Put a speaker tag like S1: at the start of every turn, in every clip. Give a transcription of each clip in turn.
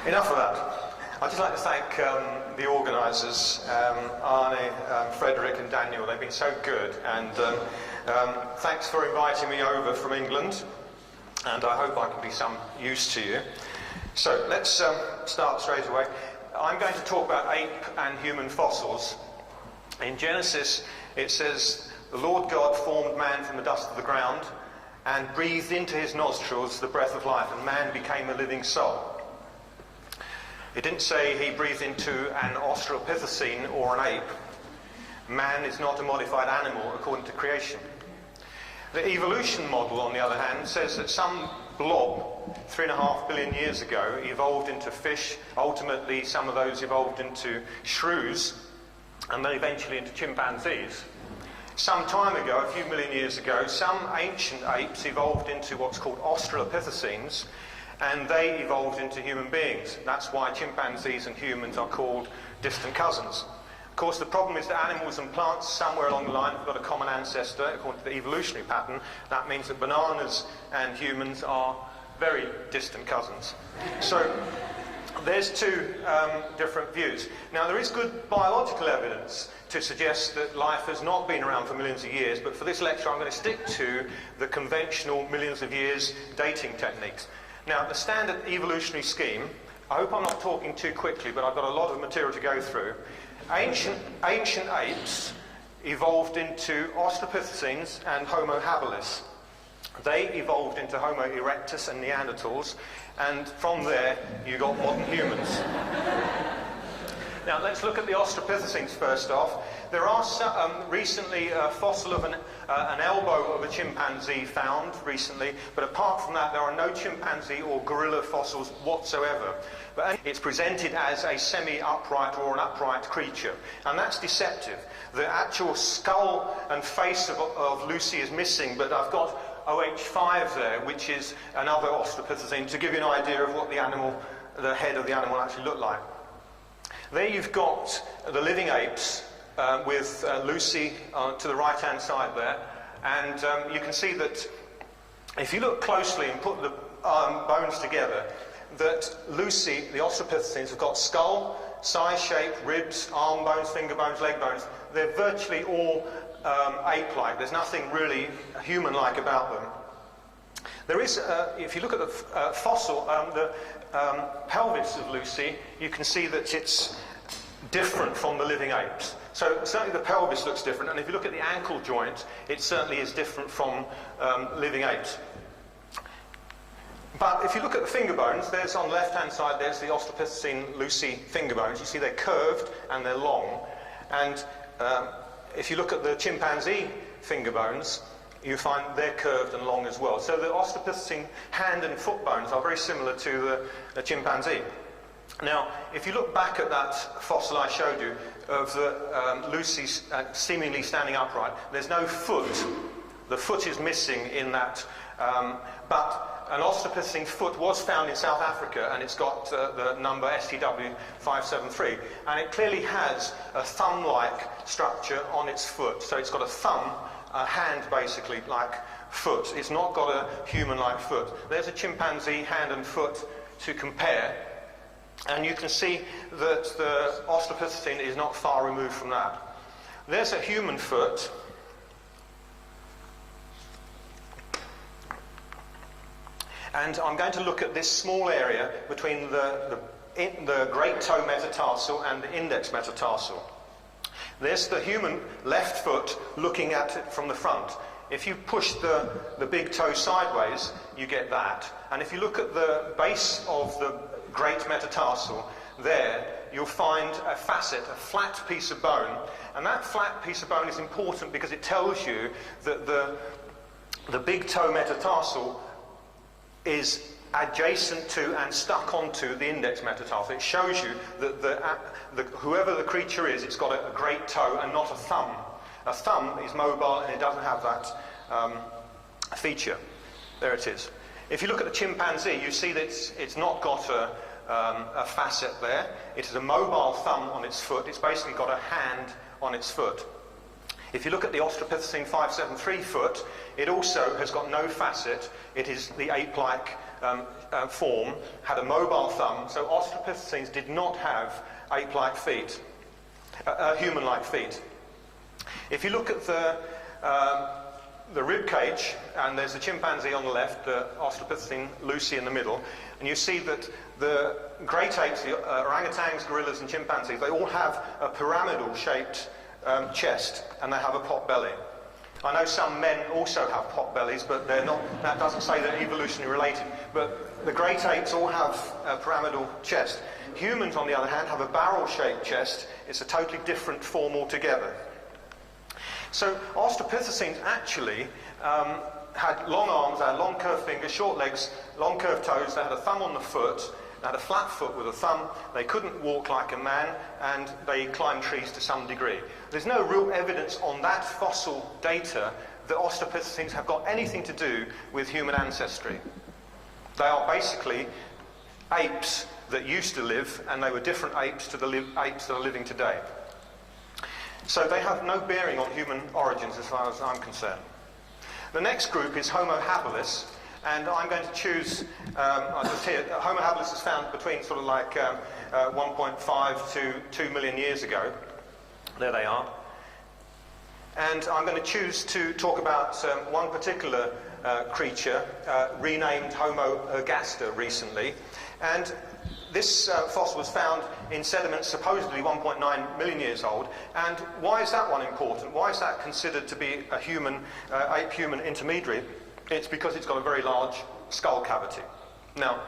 S1: Enough of that. I'd just like to thank the organisers, Arne, Frederick and Daniel. They've been so good, and thanks for inviting me over from England, and I hope I can be some use to you. So let's start straight away. I'm going to talk about ape and human fossils. In Genesis it says, "The Lord God formed man from the dust of the ground and breathed into his nostrils the breath of life, and man became a living soul." It didn't say he breathed into an Australopithecine or an ape. Man is not a modified animal according to creation. The evolution model, on the other hand, says that some blob 3.5 billion years ago evolved into fish. Ultimately, some of those evolved into shrews, and then eventually into chimpanzees. Some time ago, a few million years ago, some ancient apes evolved into what's called Australopithecines, and they evolved into human beings. That's why chimpanzees and humans are called distant cousins. Of course, the problem is that animals and plants somewhere along the line have got a common ancestor according to the evolutionary pattern. That means that bananas and humans are very distant cousins. So there's two different views. Now, there is good biological evidence to suggest that life has not been around for millions of years, but for this lecture I'm going to stick to the conventional millions of years dating techniques. Now, the standard evolutionary scheme, I hope I'm not talking too quickly, but I've got a lot of material to go through. Ancient apes evolved into Australopithecines and Homo habilis. They evolved into Homo erectus and Neanderthals, and from there you got modern humans. Now, let's look at the Australopithecines first off. There are recently a fossil of an elbow of a chimpanzee found recently, but apart from that there are no chimpanzee or gorilla fossils whatsoever. But it's presented as a semi-upright or an upright creature, and that's deceptive. The actual skull and face of Lucy is missing, but I've got OH5 there, which is another Australopithecine, to give you an idea of what the head of the animal actually looked like. There you've got the living apes with Lucy to the right-hand side there, and you can see that if you look closely and put the bones together, that Lucy, the Australopithecines, have got skull, size, shape, ribs, arm bones, finger bones, leg bones. They're virtually all ape-like. There's nothing really human-like about them. There is, if you look at the fossil, the pelvis of Lucy, you can see that it's different from the living apes. So certainly the pelvis looks different, and if you look at the ankle joint, it certainly is different from living apes. But if you look at the finger bones, there's on the left-hand side, there's the Australopithecine Lucy finger bones. You see they're curved and they're long. And if you look at the chimpanzee finger bones, you find they're curved and long as well. So the Australopithecine hand and foot bones are very similar to the chimpanzee. Now, if you look back at that fossil I showed you of the Lucy seemingly standing upright, there's no foot. The foot is missing in that. But an Australopithecine foot was found in South Africa, and it's got the number STW573, and it clearly has a thumb-like structure on its foot. So it's got a thumb, a hand basically like foot. It's not got a human-like foot. There's a chimpanzee hand and foot to compare, and you can see that the Australopithecine is not far removed from that. There's a human foot. And I'm going to look at this small area between the great toe metatarsal and the index metatarsal. There's the human left foot looking at it from the front. If you push the big toe sideways, you get that. And if you look at the base of the great metatarsal, there you'll find a facet, a flat piece of bone. And that flat piece of bone is important because it tells you that the big toe metatarsal is adjacent to and stuck onto the index metatarsal. It shows you that whoever the creature is, it's got a great toe and not a thumb. A thumb is mobile and it doesn't have that feature. There it is. If you look at the chimpanzee, you see that it's not got a facet there. It is a mobile thumb on its foot. It's basically got a hand on its foot. If you look at the Australopithecine 573 foot, it also has got no facet. It is the ape-like form had a mobile thumb, so Australopithecines did not have ape-like feet, human-like feet. If you look at the rib cage, and there's a chimpanzee on the left, the Australopithecine Lucy in the middle, and you see that the great apes, the orangutans, gorillas and chimpanzees, they all have a pyramidal shaped chest, and they have a pot belly. I know some men also have pot bellies, but they're not, that doesn't say they're evolutionarily related. But the great apes all have a pyramidal chest. Humans, on the other hand, have a barrel-shaped chest. It's a totally different form altogether. So Australopithecines actually had long arms, they had long curved fingers, short legs, long curved toes, they had a thumb on the foot, they had a flat foot with a thumb, they couldn't walk like a man, and they climbed trees to some degree. There's no real evidence on that fossil data that Australopithecines have got anything to do with human ancestry. They are basically apes that used to live, and they were different apes to the apes that are living today. So they have no bearing on human origins as far as I'm concerned. The next group is Homo habilis, and I'm going to choose, just here, Homo habilis is found between sort of like 1.5 to 2 million years ago. There they are. And I'm going to choose to talk about one particular creature, renamed Homo ergaster recently. And this fossil was found in sediments supposedly 1.9 million years old. And why is that one important? Why is that considered to be a human, ape-human intermediary? It's because it's got a very large skull cavity. Now,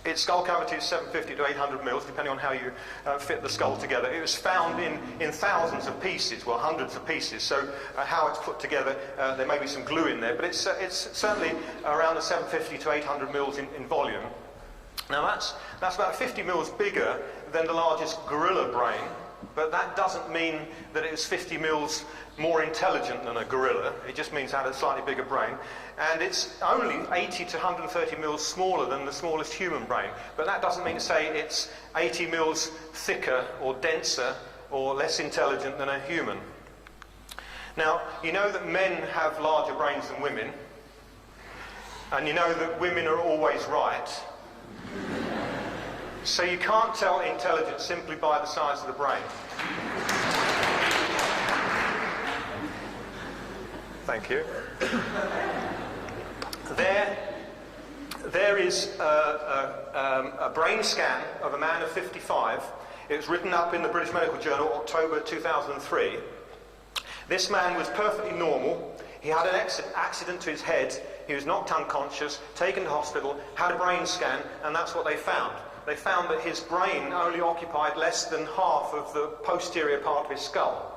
S1: its skull cavity is 750 to 800 mils, depending on how you fit the skull together. It was found in thousands of pieces, well, hundreds of pieces. So how it's put together, there may be some glue in there, but it's certainly around the 750 to 800 mils in volume. Now that's about 50 mils bigger than the largest gorilla brain, but that doesn't mean that it is 50 mils more intelligent than a gorilla. It just means it had a slightly bigger brain. And it's only 80 to 130 mils smaller than the smallest human brain. But that doesn't mean to say it's 80 mils thicker or denser or less intelligent than a human. Now, you know that men have larger brains than women, and you know that women are always right. So you can't tell intelligence simply by the size of the brain. Thank you. There is a brain scan of a man of 55. It was written up in the British Medical Journal, October 2003. This man was perfectly normal. He had an accident to his head. He was knocked unconscious, taken to hospital, had a brain scan, and that's what they found. They found that his brain only occupied less than half of the posterior part of his skull.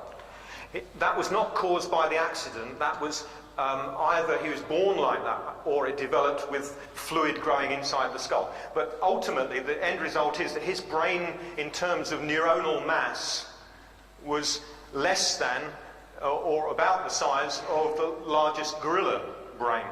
S1: That was not caused by the accident. That was either he was born like that or it developed with fluid growing inside the skull. But ultimately, the end result is that his brain, in terms of neuronal mass, was less than or about the size of the largest gorilla brain.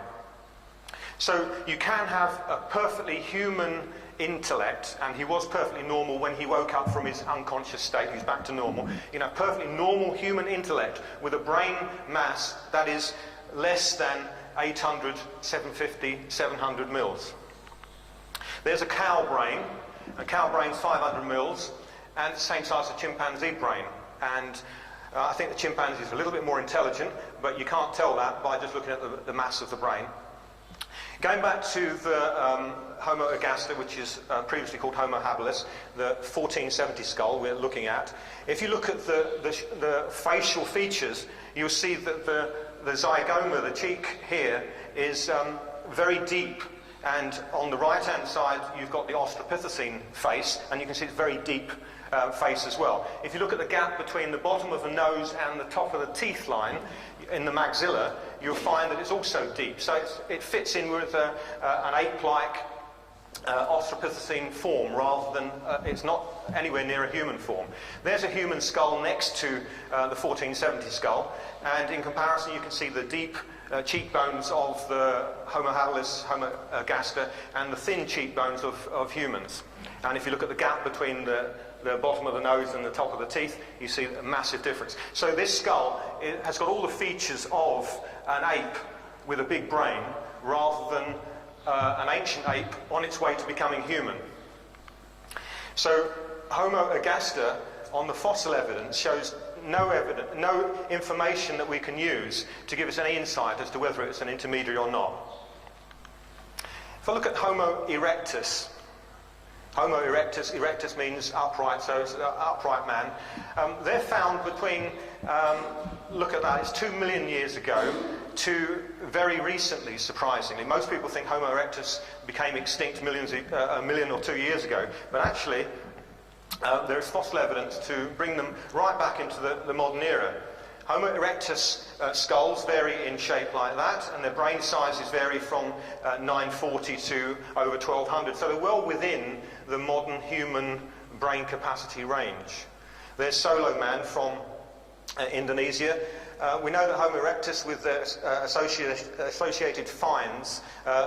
S1: So you can have a perfectly human intellect, and he was perfectly normal when he woke up from his unconscious state. He's back to normal. You know, perfectly normal human intellect with a brain mass that is less than 800, 750, 700 mils. There's a cow brain. A cow brain's 500 mils, and the same size as a chimpanzee brain. And I think the chimpanzee is a little bit more intelligent, but you can't tell that by just looking at the mass of the brain. Going back to the Homo ergaster, which is previously called Homo habilis, the 1470 skull we're looking at, if you look at the facial features, you'll see that the zygoma, the cheek here, is very deep. And on the right-hand side, you've got the Australopithecine face, and you can see it's very deep face as well. If you look at the gap between the bottom of the nose and the top of the teeth line in the maxilla, you'll find that it's also deep. So it fits in with an ape-like Australopithecine form rather than, it's not anywhere near a human form. There's a human skull next to the 1470 skull, and in comparison you can see the deep cheekbones of the Homo habilis, Homo ergaster, and the thin cheekbones of humans. And if you look at the gap between the bottom of the nose and the top of the teeth, you see a massive difference. So this skull has got all the features of an ape with a big brain, rather than an ancient ape on its way to becoming human. So Homo ergaster on the fossil evidence shows no information that we can use to give us any insight as to whether it's an intermediary or not. If I look at Homo erectus, Homo erectus, erectus means upright, so it's an upright man. They're found between, look at that, it's 2 million years ago to very recently, surprisingly. Most people think Homo erectus became extinct a million or 2 years ago, but actually there is fossil evidence to bring them right back into the modern era. Homo erectus skulls vary in shape like that, and their brain sizes vary from 940 to over 1200, so they're well within the modern human brain capacity range. There's Solo Man from Indonesia. We know that Homo erectus, with their associated finds,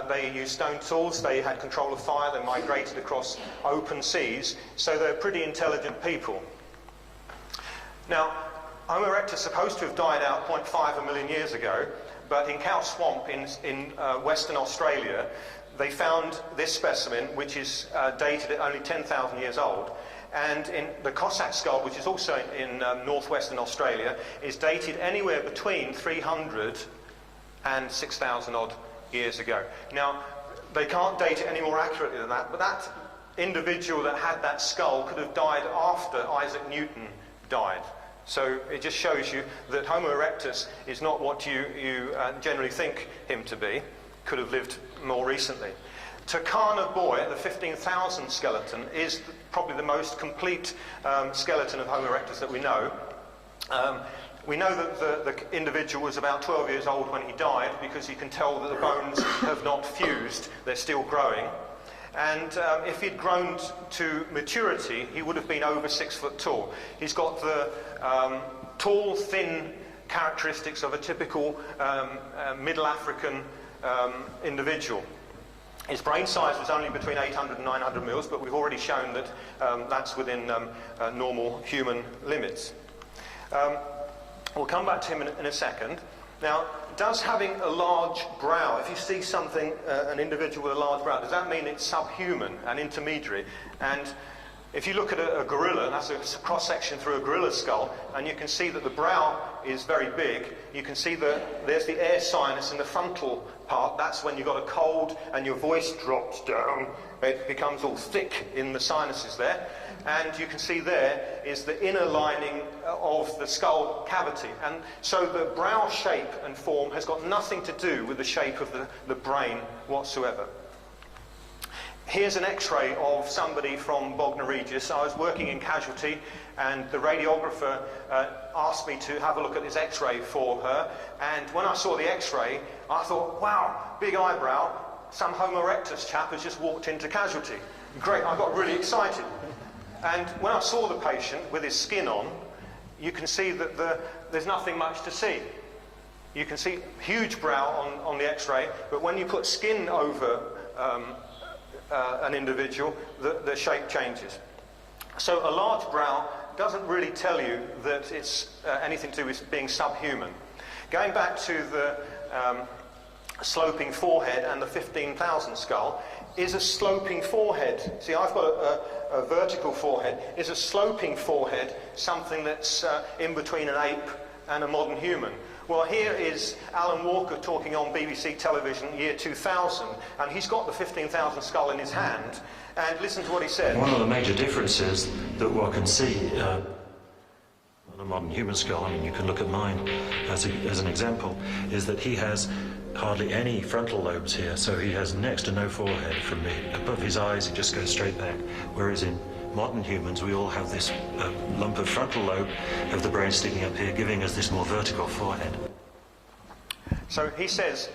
S1: they used stone tools, they had control of fire, they migrated across open seas, so they're pretty intelligent people. Now, Homo erectus is supposed to have died out 0.5 million years ago, but in Cow Swamp in Western Australia, they found this specimen, which is dated at only 10,000 years old. And in the Cossack skull, which is also in northwestern Australia, is dated anywhere between 300 and 6,000 odd years ago. Now, they can't date it any more accurately than that, but that individual that had that skull could have died after Isaac Newton died. So it just shows you that Homo erectus is not what you generally think him to be. Could have lived more recently. Turkana Boy, the 15,000 skeleton, is probably the most complete skeleton of Homo erectus that we know. We know that the individual was about 12 years old when he died, because you can tell that the bones have not fused, they're still growing. And if he'd grown to maturity, he would have been over 6 foot tall. He's got the tall, thin characteristics of a typical Middle African individual. His brain size was only between 800 and 900 mils, but we've already shown that that's within normal human limits. We'll come back to him in a second. Now, does having a large brow, if you see something, an individual with a large brow, does that mean it's subhuman, an intermediary? And if you look at a gorilla, that's a cross-section through a gorilla skull, and you can see that the brow is very big. You can see that there's the air sinus in the frontal part. That's when you've got a cold and your voice drops down. It becomes all thick in the sinuses there. And you can see there is the inner lining of the skull cavity. And so the brow shape and form has got nothing to do with the shape of the brain whatsoever. Here's an x-ray of somebody from Bognor Regis. I was working in casualty, and the radiographer asked me to have a look at this x-ray for her. And when I saw the x-ray, I thought, wow, big eyebrow, some Homo erectus chap has just walked into casualty. Great, I got really excited. And when I saw the patient with his skin on, you can see that there's nothing much to see. You can see huge brow on the x-ray, but when you put skin over an individual, the shape changes. So a large brow doesn't really tell you that it's anything to do with being subhuman. Going back to the sloping forehead and the 15,000 skull, is a sloping forehead, see, I've got a vertical forehead, is a sloping forehead something that's in between an ape and a modern human? Well, here is Alan Walker talking on BBC television year 2000, and he's got the 15,000 skull in his hand, and listen to what he said.
S2: One of the major differences that one can see on a modern human skull, I mean, you can look at mine as an example, is that he has hardly any frontal lobes here, so he has next to no forehead from me. Above his eyes, it just goes straight back, whereas in modern humans, we all have this lump of frontal lobe of the brain sticking up here, giving us this more vertical forehead.
S1: So he says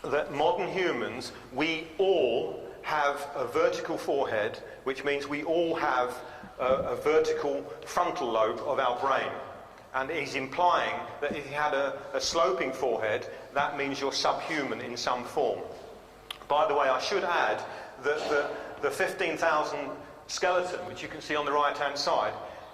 S1: that modern humans, we all have a vertical forehead, which means we all have a vertical frontal lobe of our brain. And he's implying that if you had a sloping forehead, that means you're subhuman in some form. By the way, I should add that the 15,000 skeleton, which you can see on the right-hand side,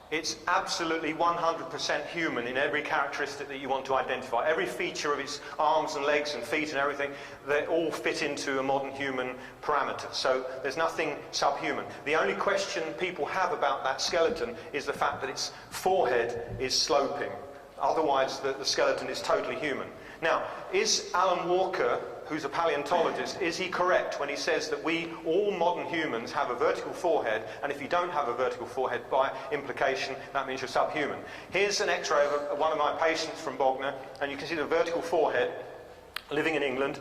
S1: It's absolutely 100% human in every characteristic that you want to identify. Every feature of its arms and legs and feet and everything, they all fit into a modern human parameter. So there's nothing subhuman. The only question people have about that skeleton is the fact that its forehead is sloping. Otherwise, the skeleton is totally human. Now, is Alan Walker, who's a paleontologist, is he correct when he says that all modern humans have a vertical forehead, and if you don't have a vertical forehead, by implication, that means you're subhuman? Here's an X-ray of one of my patients from Bognor, and you can see the vertical forehead, living in England,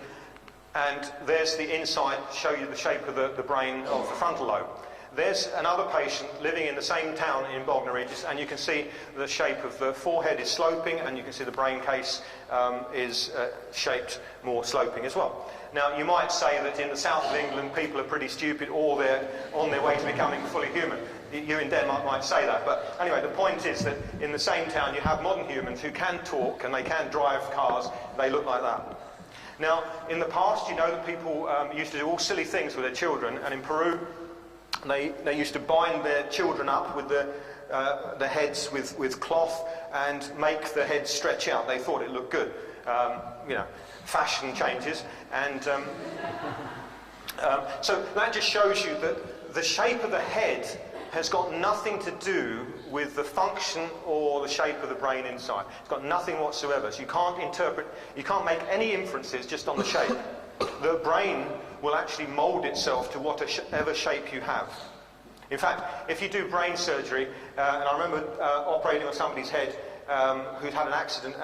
S1: and there's the inside, show you the shape of the brain of the frontal lobe. There's another patient living in the same town in Bognor Regis, and you can see the shape of the forehead is sloping, and you can see the brain case is shaped more sloping as well. Now, you might say that in the south of England, people are pretty stupid, or they're on their way to becoming fully human. You in Denmark might say that, but anyway, the point is that in the same town, you have modern humans who can talk, and they can drive cars. They look like that. Now, in the past, you know that people used to do all silly things with their children, and in Peru, they used to bind their children up with the heads with cloth and make the heads stretch out. They thought it looked good. You know, fashion changes, and so that just shows you that the shape of the head has got nothing to do with the function or the shape of the brain inside. It's got nothing whatsoever. So you can't make any inferences just on the shape. The brain will actually mould itself to whatever shape you have. In fact, if you do brain surgery, and I remember operating on somebody's head who'd had an accident,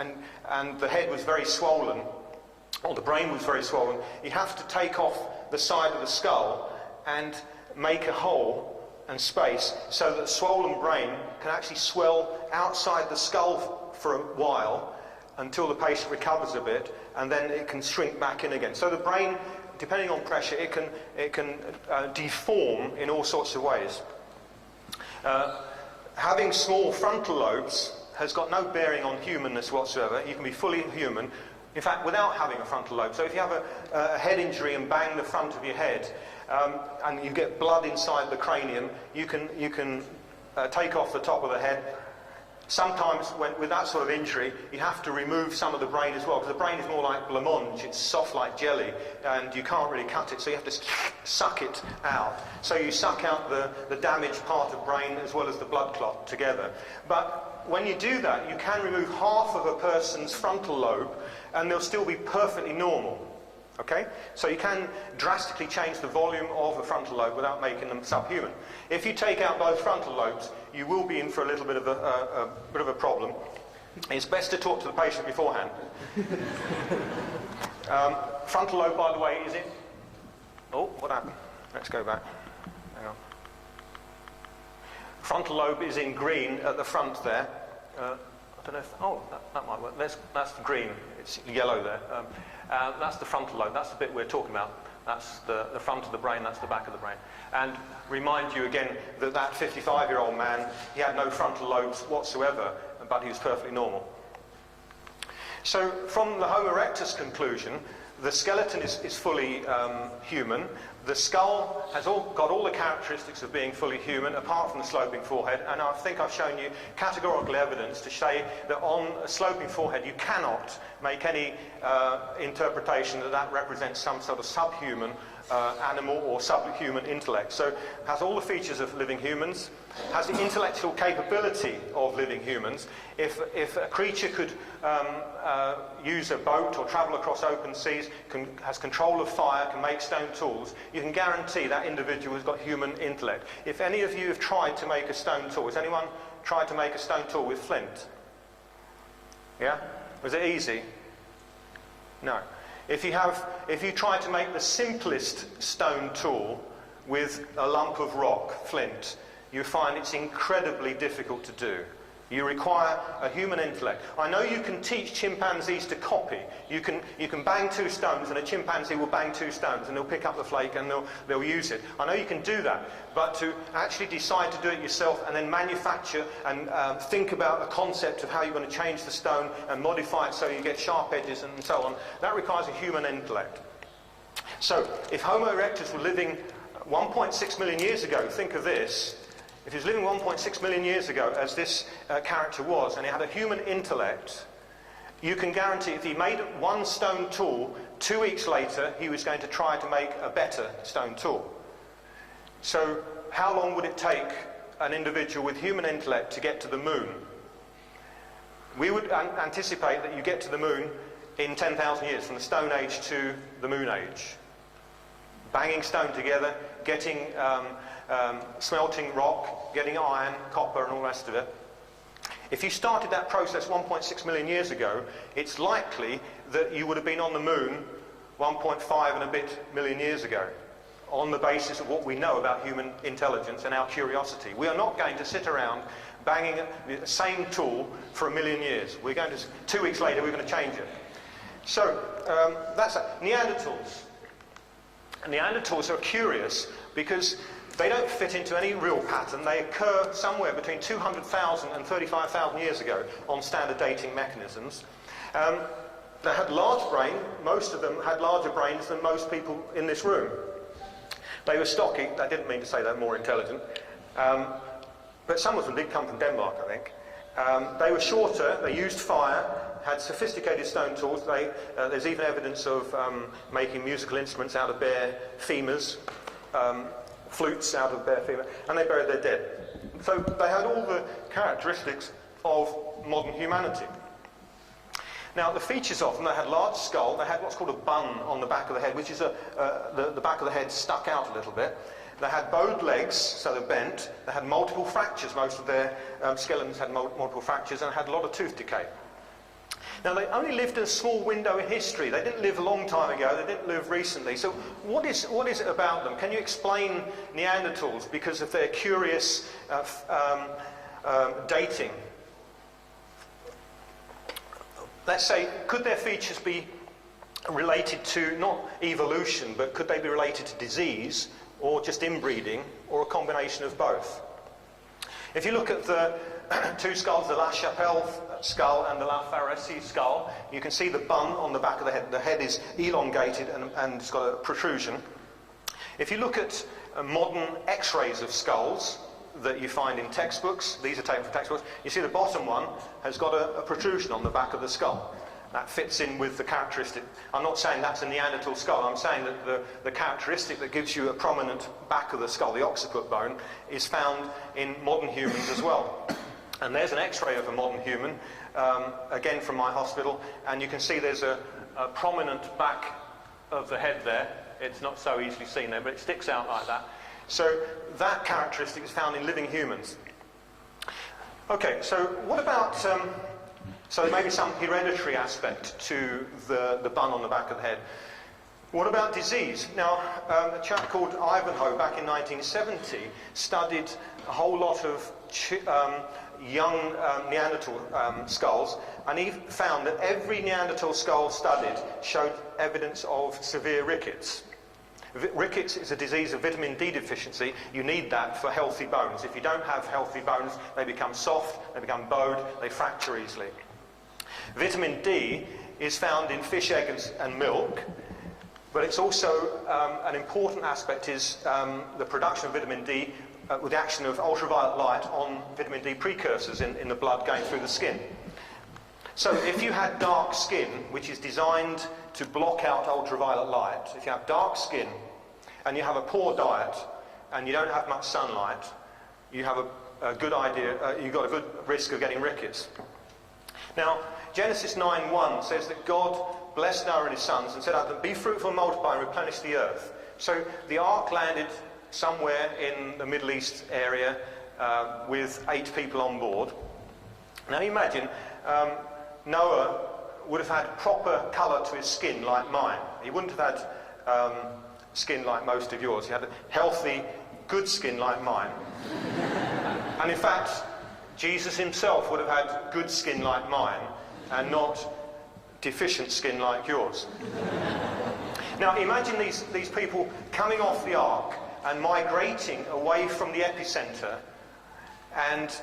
S1: and the head was very swollen, or the brain was very swollen, you have to take off the side of the skull and make a hole and space so that the swollen brain can actually swell outside the skull for a while until the patient recovers a bit, and then it can shrink back in again. So the brain, depending on pressure, it can deform in all sorts of ways. Having small frontal lobes has got no bearing on humanness whatsoever. You can be fully human, in fact, without having a frontal lobe. So if you have a head injury and bang the front of your head, and you get blood inside the cranium, you can take off the top of the head. Sometimes, with that sort of injury, you have to remove some of the brain as well, because the brain is more like blancmange, it's soft like jelly, and you can't really cut it, so you have to suck it out. So you suck out the damaged part of brain as well as the blood clot together. But when you do that, you can remove half of a person's frontal lobe, and they'll still be perfectly normal. Okay? So you can drastically change the volume of a frontal lobe without making them subhuman. If you take out both frontal lobes, you will be in for a little bit of a problem. It's best to talk to the patient beforehand. Frontal lobe, by the way, is it? Oh, what happened? Let's go back. Hang on. Frontal lobe is in green at the front there. I don't know if... Oh, that might work. That's green. It's yellow there. That's the frontal lobe. That's the bit we're talking about. That's the front of the brain. That's the back of the brain. And remind you again that 55-year-old man, he had no frontal lobes whatsoever, but he was perfectly normal. So from the Homo erectus conclusion, the skeleton is fully human. The skull has got all the characteristics of being fully human, apart from the sloping forehead, and I think I've shown you categorical evidence to say that on a sloping forehead you cannot make any interpretation that represents some sort of subhuman animal or subhuman intellect. So it has all the features of living humans, has the intellectual capability of living humans. If a creature could use a boat or travel across open seas, has control of fire, can make stone tools, you can guarantee that individual has got human intellect. If any of you have tried to make a stone tool, has anyone tried to make a stone tool with flint? Yeah? Was it easy? No. If you try to make the simplest stone tool with a lump of rock, flint, you find it's incredibly difficult to do. You require a human intellect. I know you can teach chimpanzees to copy. You can bang two stones, and a chimpanzee will bang two stones, and they'll pick up the flake and they'll use it. I know you can do that, but to actually decide to do it yourself and then manufacture and think about a concept of how you're going to change the stone and modify it so you get sharp edges and so on, that requires a human intellect. So if Homo erectus were living 1.6 million years ago, think of this. if he was living 1.6 million years ago, as this character was, and he had a human intellect, you can guarantee if he made one stone tool, 2 weeks later he was going to try to make a better stone tool. So how long would it take an individual with human intellect to get to the moon? We would anticipate that you get to the moon in 10,000 years, from the Stone Age to the Moon Age. Banging stone together, getting smelting rock, getting iron, copper and all the rest of it. If you started that process 1.6 million years ago, it's likely that you would have been on the moon 1.5 and a bit million years ago, on the basis of what we know about human intelligence and our curiosity. We are not going to sit around banging the same tool for 1 million years. We're going to, 2 weeks later, we're going to change it. So, that's it. Neanderthals. Neanderthals are curious because they don't fit into any real pattern. They occur somewhere between 200,000 and 35,000 years ago on standard dating mechanisms. They had large brain. Most of them had larger brains than most people in this room. They were stocky. I didn't mean to say they're more intelligent. But some of them did come from Denmark, I think. They were shorter. They used fire, had sophisticated stone tools. There's even evidence of making musical instruments out of bare femurs, flutes out of bare femur, and they buried their dead. So they had all the characteristics of modern humanity. Now, the features of them, they had large skull, they had what's called a bun on the back of the head, which is the back of the head stuck out a little bit. They had bowed legs, so they're bent. They had multiple fractures. Most of their skeletons had multiple fractures and had a lot of tooth decay. Now, they only lived in a small window in history. They didn't live a long time ago. They didn't live recently. So what is it about them? Can you explain Neanderthals because of their curious dating? Let's say, could their features be related to, not evolution, but could they be related to disease, or just inbreeding, or a combination of both? If you look at the two skulls, the La Chapelle skull and the La Pharisee skull, you can see the bun on the back of the head. The head is elongated and it's got a protrusion. If you look at modern x-rays of skulls that you find in textbooks, these are taken from textbooks, you see the bottom one has got a protrusion on the back of the skull. That fits in with the characteristic. I'm not saying that's a Neanderthal skull. I'm saying that the characteristic that gives you a prominent back of the skull, the occiput bone, is found in modern humans as well. And there's an x-ray of a modern human, again from my hospital, and you can see there's a prominent back of the head there. It's not so easily seen there, but it sticks out like that. So that characteristic is found in living humans. Okay, so what about... So there may be some hereditary aspect to the bun on the back of the head. What about disease? Now, a chap called Ivanhoe back in 1970 studied a whole lot of young Neanderthal skulls, and he found that every Neanderthal skull studied showed evidence of severe rickets. Rickets is a disease of vitamin D deficiency. You need that for healthy bones. If you don't have healthy bones, they become soft, they become bowed, they fracture easily. Vitamin D is found in fish eggs and milk, but it's also an important aspect is the production of vitamin D with the action of ultraviolet light on vitamin D precursors in the blood going through the skin. So if you had dark skin, which is designed to block out ultraviolet light, if you have dark skin and you have a poor diet and you don't have much sunlight, you have a good idea, you've got a good risk of getting rickets. Now, Genesis 9:1 says that God blessed Noah and his sons and said unto them, "Be fruitful and multiply and replenish the earth." So the ark landed somewhere in the Middle East area with 8 people on board. Now imagine Noah would have had proper colour to his skin like mine. He wouldn't have had skin like most of yours. He had a healthy, good skin like mine. And in fact, Jesus himself would have had good skin like mine and not deficient skin like yours. Now imagine these people coming off the ark and migrating away from the epicenter, and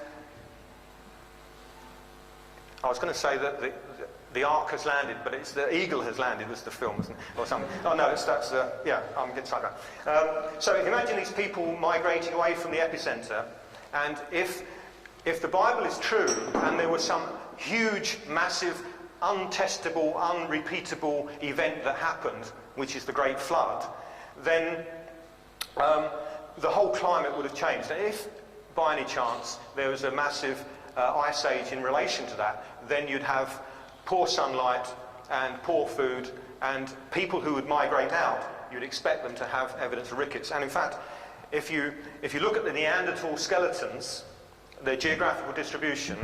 S1: I was going to say that the ark has landed, but it's the eagle has landed was the film, isn't it? Or something. Oh no, yeah, I'm getting sidetracked. So imagine these people migrating away from the epicenter, And if the Bible is true, and there was some huge, massive, untestable, unrepeatable event that happened, which is the Great Flood, then the whole climate would have changed. And if, by any chance, there was a massive ice age in relation to that, then you'd have poor sunlight and poor food, and people who would migrate out, you'd expect them to have evidence of rickets. And in fact, if you look at the Neanderthal skeletons, their geographical distribution,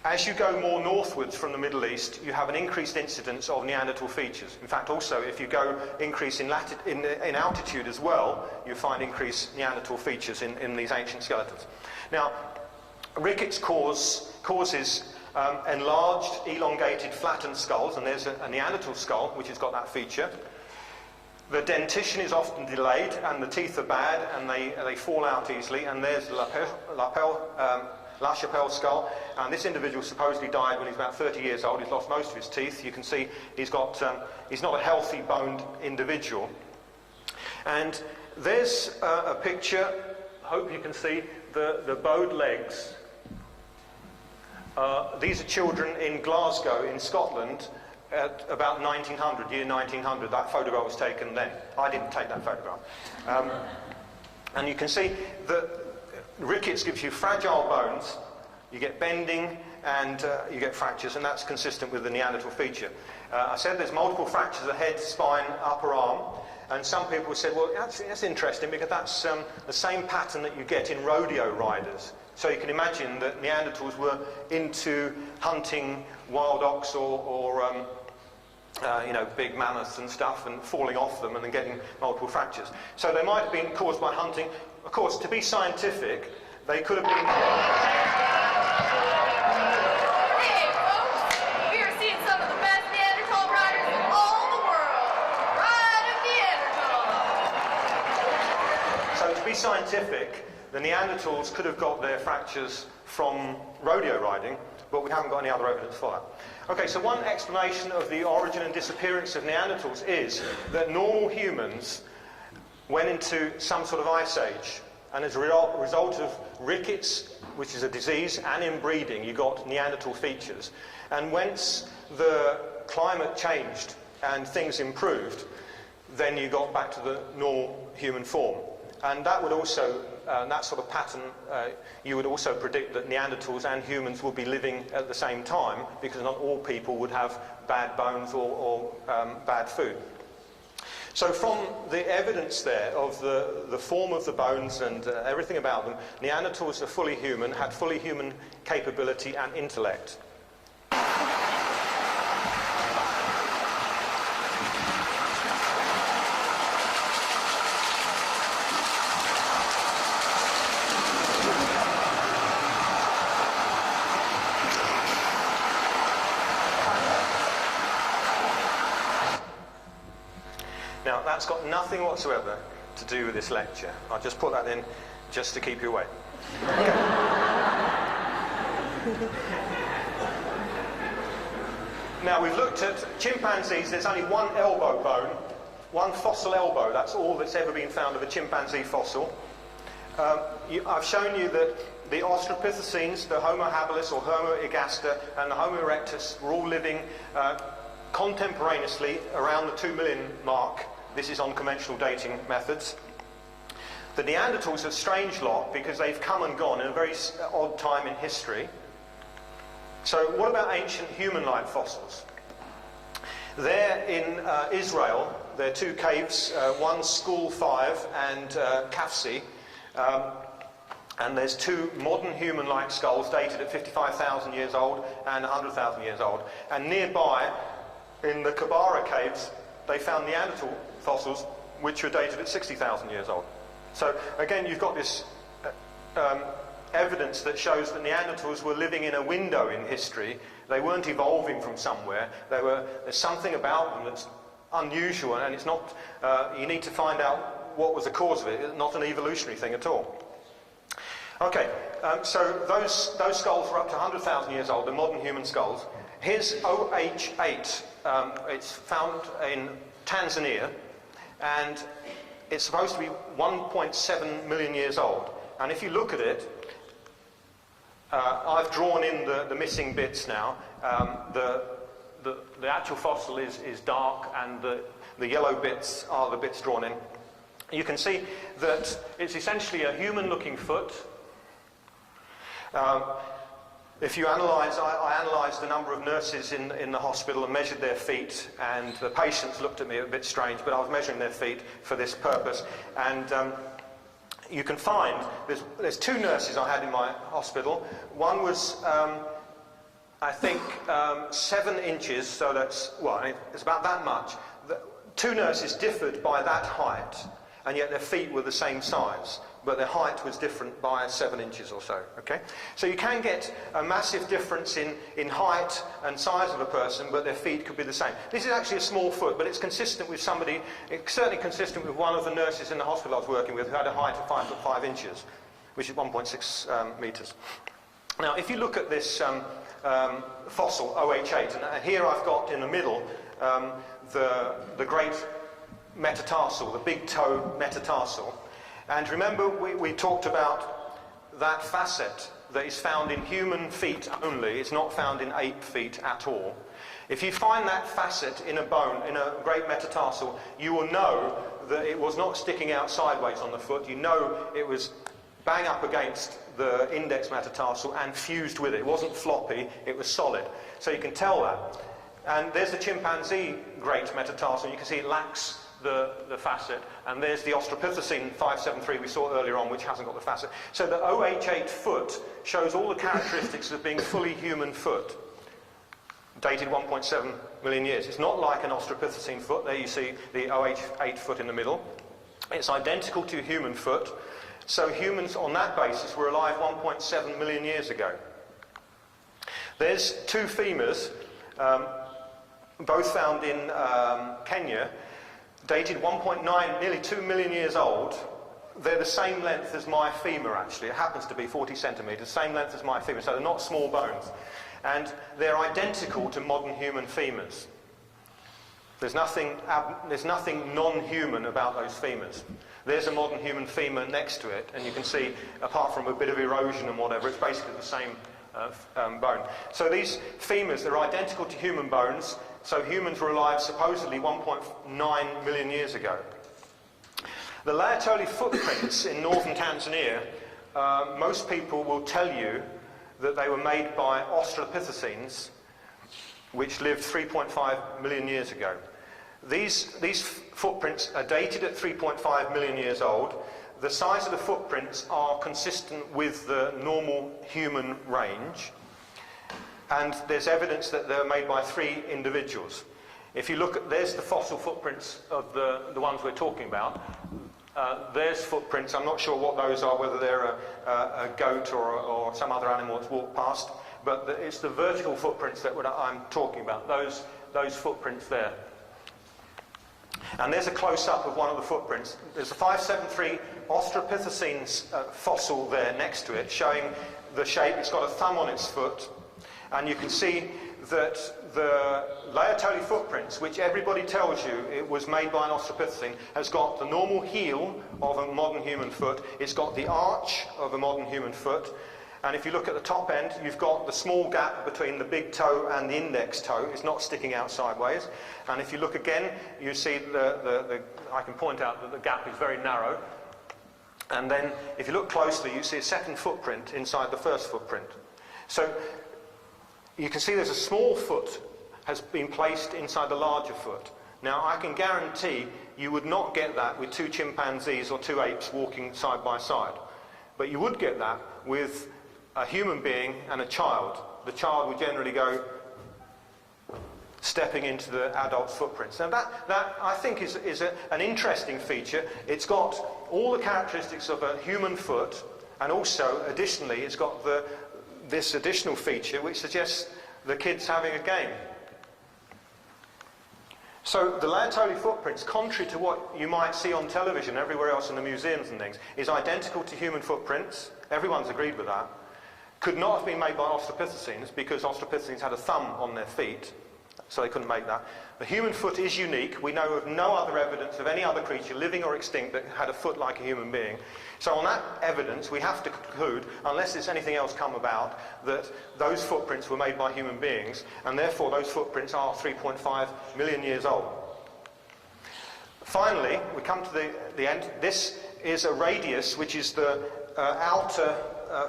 S1: as you go more northwards from the Middle East, you have an increased incidence of Neanderthal features. In fact, also, if you go increase in altitude as well, you find increased Neanderthal features in these ancient skeletons. Now, rickets causes enlarged, elongated, flattened skulls, and there's a Neanderthal skull which has got that feature. The dentition is often delayed, and the teeth are bad, and they fall out easily. And there's La Chapelle skull, and this individual supposedly died when he's about 30 years old. He's lost most of his teeth. You can see he's not a healthy boned individual. And there's a picture, hope you can see, the bowed legs. These are children in Glasgow in Scotland at about 1900, year 1900. That photograph was taken then. I didn't take that photograph. And you can see that rickets gives you fragile bones, you get bending, and you get fractures, and that's consistent with the Neanderthal feature. I said there's multiple fractures of head, spine, upper arm, and some people said, well, that's interesting because that's the same pattern that you get in rodeo riders. So you can imagine that Neanderthals were into hunting wild ox or big mammoths and stuff, and falling off them and then getting multiple fractures. So they might have been caused by hunting. Of course, to be scientific, they could have been...
S3: Hey, folks! We are seeing some of the best Neanderthal riders in all the world! Ride of Neanderthal!
S1: So to be scientific, the Neanderthals could have got their fractures from rodeo riding, but we haven't got any other evidence for that. Okay, so one explanation of the origin and disappearance of Neanderthals is that normal humans went into some sort of ice age, and as a result of rickets, which is a disease, and inbreeding, you got Neanderthal features. And once the climate changed and things improved, then you got back to the normal human form. And that would also, that sort of pattern, you would also predict that Neanderthals and humans would be living at the same time, because not all people would have bad bones or bad food. So from the evidence there of the form of the bones and everything about them, Neanderthals are fully human, had fully human capability and intellect. Now, that's got nothing whatsoever to do with this lecture. I'll just put that in just to keep you awake. Okay. Now, we've looked at chimpanzees. There's only one elbow bone, one fossil elbow. That's all that's ever been found of a chimpanzee fossil. I've shown you that the Australopithecines, the Homo habilis or Homo ergaster, and the Homo erectus were all living contemporaneously around the 2 million mark. This is on conventional dating methods. The Neanderthals are a strange lot because they've come and gone in a very odd time in history. So what about ancient human-like fossils? There in Israel, there are two caves, one School 5 and Kafsi, and there's two modern human-like skulls dated at 55,000 years old and 100,000 years old. And nearby, in the Kabara caves, they found Neanderthal fossils which were dated at 60,000 years old. So again, you've got this evidence that shows that Neanderthals were living in a window in history. They weren't evolving from somewhere. There's something about them that's unusual, and it's not. You need to find out what was the cause of it. It's not an evolutionary thing at all. Okay, so those skulls were up to 100,000 years old, the modern human skulls. Here's OH8. It's found in Tanzania, and it's supposed to be 1.7 million years old. And if you look at it, I've drawn in the missing bits now. The actual fossil is dark, and the yellow bits are the bits drawn in. You can see that it's essentially a human-looking foot. If you analyse, I analysed the number of nurses in the hospital and measured their feet, and the patients looked at me a bit strange, but I was measuring their feet for this purpose. And you can find, there's 2 nurses I had in my hospital. One was, I think, 7 inches, so that's, well, it's about that much. The 2 nurses differed by that height, and yet their feet were the same size, but their height was different by 7 inches or so, okay? So you can get a massive difference in height and size of a person, but their feet could be the same. This is actually a small foot, but it's consistent with somebody, it's certainly consistent with one of the nurses in the hospital I was working with who had a height of 5 foot 5 inches, which is 1.6 metres. Now, if you look at this fossil, OH8, and here I've got in the middle the great metatarsal, the big toe metatarsal. And remember, we talked about that facet that is found in human feet only. It's not found in ape feet at all. If you find that facet in a bone, in a great metatarsal, you will know that it was not sticking out sideways on the foot. You know it was bang up against the index metatarsal and fused with it. It wasn't floppy, it was solid. So you can tell that. And there's the chimpanzee great metatarsal. You can see it lacks the facet, and there's the Australopithecine 573 we saw earlier on, which hasn't got the facet. So the OH8 foot shows all the characteristics of being fully human foot, dated 1.7 million years. It's not like an Australopithecine foot. There you see the OH8 foot in the middle. It's identical to a human foot, so humans on that basis were alive 1.7 million years ago. There's 2 femurs, both found in Kenya, dated 1.9, nearly 2 million years old. They're the same length as my femur, actually. It happens to be 40 centimetres, same length as my femur, so they're not small bones. And they're identical to modern human femurs. There's nothing non-human about those femurs. There's a modern human femur next to it, and you can see, apart from a bit of erosion and whatever, it's basically the same bone. So these femurs, they're identical to human bones. So humans were alive supposedly 1.9 million years ago. The Laetoli footprints in northern Tanzania, most people will tell you that they were made by Australopithecines, which lived 3.5 million years ago. These footprints are dated at 3.5 million years old. The size of the footprints are consistent with the normal human range. And there's evidence that they're made by 3 individuals. If you look at, there's the fossil footprints of the ones we're talking about. There's footprints, I'm not sure what those are, whether they're a goat or some other animal that's walked past, but it's the vertical footprints that I'm talking about, those footprints there. And there's a close-up of one of the footprints. There's a 573 Australopithecine fossil there next to it, showing the shape. It's got a thumb on its foot. And you can see that the Laetoli footprints, which everybody tells you it was made by an Australopithecine, has got the normal heel of a modern human foot. It's got the arch of a modern human foot. And if you look at the top end, you've got the small gap between the big toe and the index toe. It's not sticking out sideways. And if you look again, you see I can point out that the gap is very narrow. And then if you look closely, you see a second footprint inside the first footprint. So you can see there's a small foot has been placed inside the larger foot. Now, I can guarantee you would not get that with 2 chimpanzees or 2 apes walking side by side. But you would get that with a human being and a child. The child would generally go stepping into the adult's footprints. Now, that I think is an interesting feature. It's got all the characteristics of a human foot, and also, additionally, it's got this additional feature which suggests the kid's having a game. So the Laetoli footprints, contrary to what you might see on television everywhere else in the museums and things, is identical to human footprints. Everyone's agreed with that. Could not have been made by Australopithecines, because Australopithecines had a thumb on their feet, so they couldn't make that. The human foot is unique. We know of no other evidence of any other creature, living or extinct, that had a foot like a human being. So on that evidence, we have to conclude, unless there's anything else come about, that those footprints were made by human beings, and therefore those footprints are 3.5 million years old. Finally, we come to the end. This is a radius, which is the outer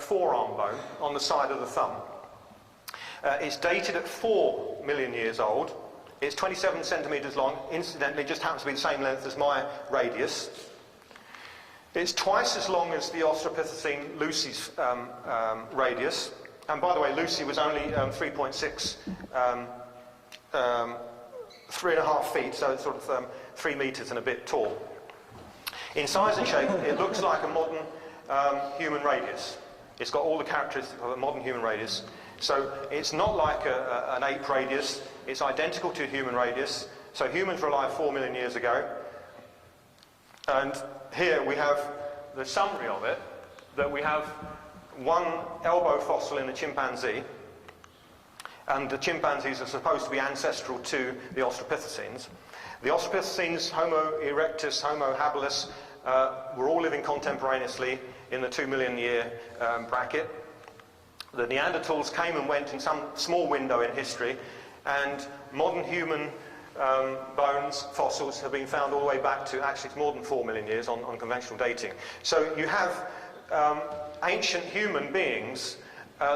S1: forearm bone on the side of the thumb. It's dated at 4 million years old. It's 27 centimetres long. Incidentally, just happens to be the same length as my radius. It's twice as long as the Australopithecine Lucy's radius. And by the way, Lucy was only 3.5 feet, so it's sort of 3 metres and a bit tall. In size and shape, it looks like a modern human radius. It's got all the characteristics of a modern human radius. So it's not like an ape radius. It's identical to a human radius. So humans were alive 4 million years ago. And here we have the summary of it, that we have one elbow fossil in a chimpanzee, and the chimpanzees are supposed to be ancestral to the Australopithecines. The Australopithecines, Homo erectus, Homo habilis, were all living contemporaneously in the 2 million year bracket. The Neanderthals came and went in some small window in history, and modern human bones, fossils, have been found all the way back to, actually it's more than 4 million years on conventional dating. So you have ancient human beings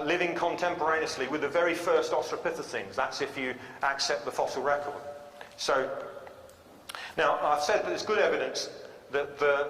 S1: living contemporaneously with the very first Australopithecines. That's if you accept the fossil record. So, now I've said that there's good evidence that the